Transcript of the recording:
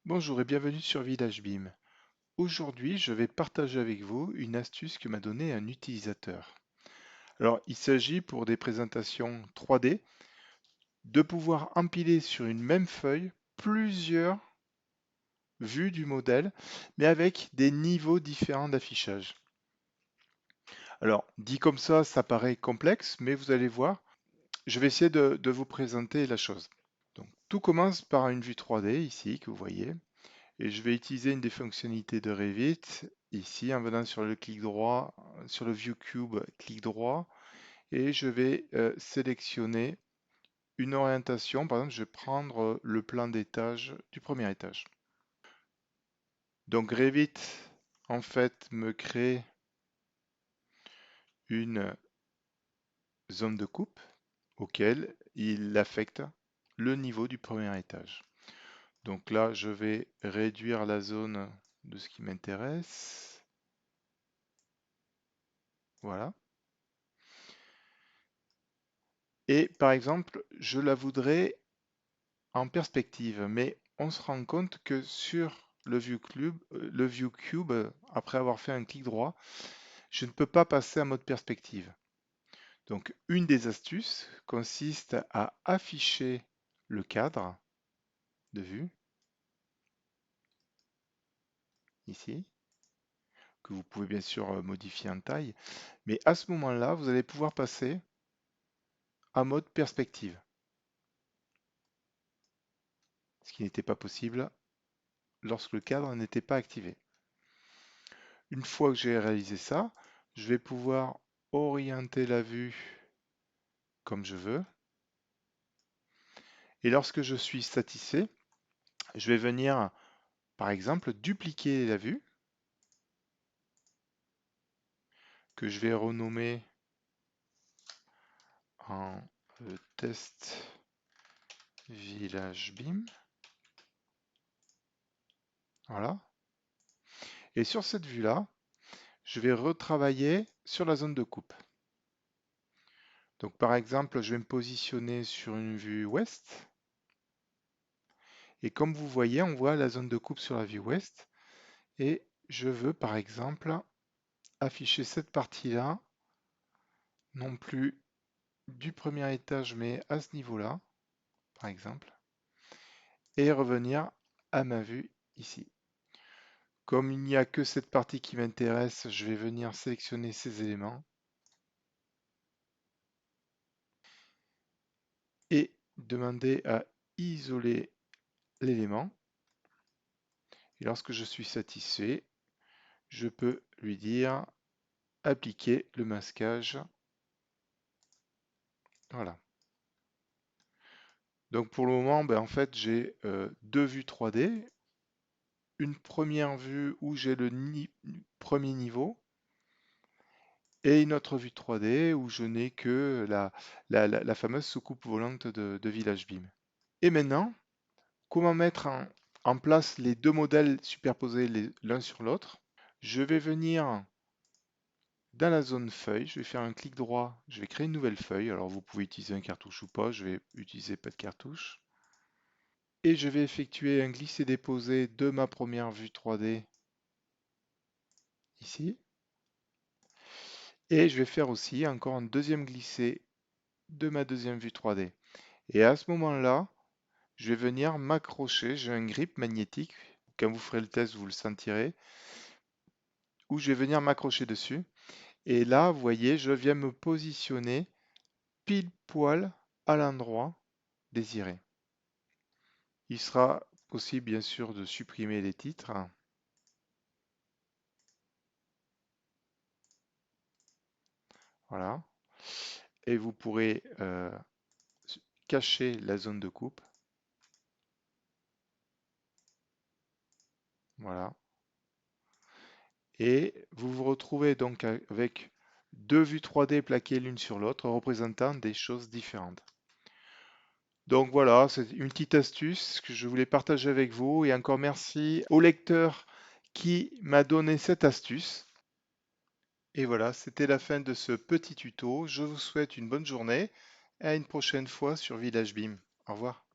Bonjour et bienvenue sur Village BIM. Aujourd'hui, je vais partager avec vous une astuce que m'a donnée un utilisateur. Alors, il s'agit pour des présentations 3D de pouvoir empiler sur une même feuille plusieurs vues du modèle, mais avec des niveaux différents d'affichage. Alors, dit comme ça paraît complexe, mais vous allez voir, je vais essayer de vous présenter la chose. Donc, tout commence par une vue 3D ici que vous voyez. Et je vais utiliser une des fonctionnalités de Revit, ici en venant sur le clic droit, sur le View Cube, clic droit, et je vais sélectionner une orientation. Par exemple, je vais prendre le plan d'étage du premier étage. Donc Revit, en fait, me crée une zone de coupe auquel il affecte le niveau du premier étage. Donc là, je vais réduire la zone de ce qui m'intéresse. Voilà. Et par exemple, je la voudrais en perspective, mais on se rend compte que sur le View Cube, après avoir fait un clic droit, je ne peux pas passer en mode perspective. Donc, une des astuces consiste à afficher le cadre de vue, ici, que vous pouvez bien sûr modifier en taille, mais à ce moment-là, vous allez pouvoir passer en mode perspective, ce qui n'était pas possible lorsque le cadre n'était pas activé. Une fois que j'ai réalisé ça, je vais pouvoir orienter la vue comme je veux. Et lorsque je suis satisfait, je vais venir, par exemple, dupliquer la vue, que je vais renommer en test village BIM. Voilà. Et sur cette vue-là, je vais retravailler sur la zone de coupe. Donc par exemple, je vais me positionner sur une vue ouest. Et comme vous voyez, on voit la zone de coupe sur la vue ouest. Et je veux par exemple afficher cette partie-là, non plus du premier étage, mais à ce niveau-là, par exemple, et revenir à ma vue ici. Comme il n'y a que cette partie qui m'intéresse, je vais venir sélectionner ces éléments et demander à isoler l'élément. Et lorsque je suis satisfait, je peux lui dire appliquer le masquage. Voilà. Donc pour le moment, en fait, j'ai deux vues 3D. Une première vue où j'ai le premier niveau et une autre vue 3D où je n'ai que la fameuse soucoupe volante de Village BIM. Et maintenant, comment mettre en place les deux modèles superposés l'un sur l'autre? Je vais venir dans la zone feuille, je vais faire un clic droit, je vais créer une nouvelle feuille. Alors vous pouvez utiliser un cartouche ou pas, je vais utiliser pas de cartouche. Et je vais effectuer un glisser-déposer de ma première vue 3D ici. Et je vais faire aussi encore un deuxième glissé de ma deuxième vue 3D. Et à ce moment-là, je vais venir m'accrocher, j'ai un grip magnétique, quand vous ferez le test, vous le sentirez, où je vais venir m'accrocher dessus. Et là, vous voyez, je viens me positionner pile poil à l'endroit désiré. Il sera possible, bien sûr, de supprimer les titres. Voilà. Et vous pourrez cacher la zone de coupe. Voilà. Et vous vous retrouvez donc avec deux vues 3D plaquées l'une sur l'autre, représentant des choses différentes. Donc voilà, c'est une petite astuce que je voulais partager avec vous. Et encore merci au lecteur qui m'a donné cette astuce. Et voilà, c'était la fin de ce petit tuto. Je vous souhaite une bonne journée et à une prochaine fois sur Village BIM. Au revoir.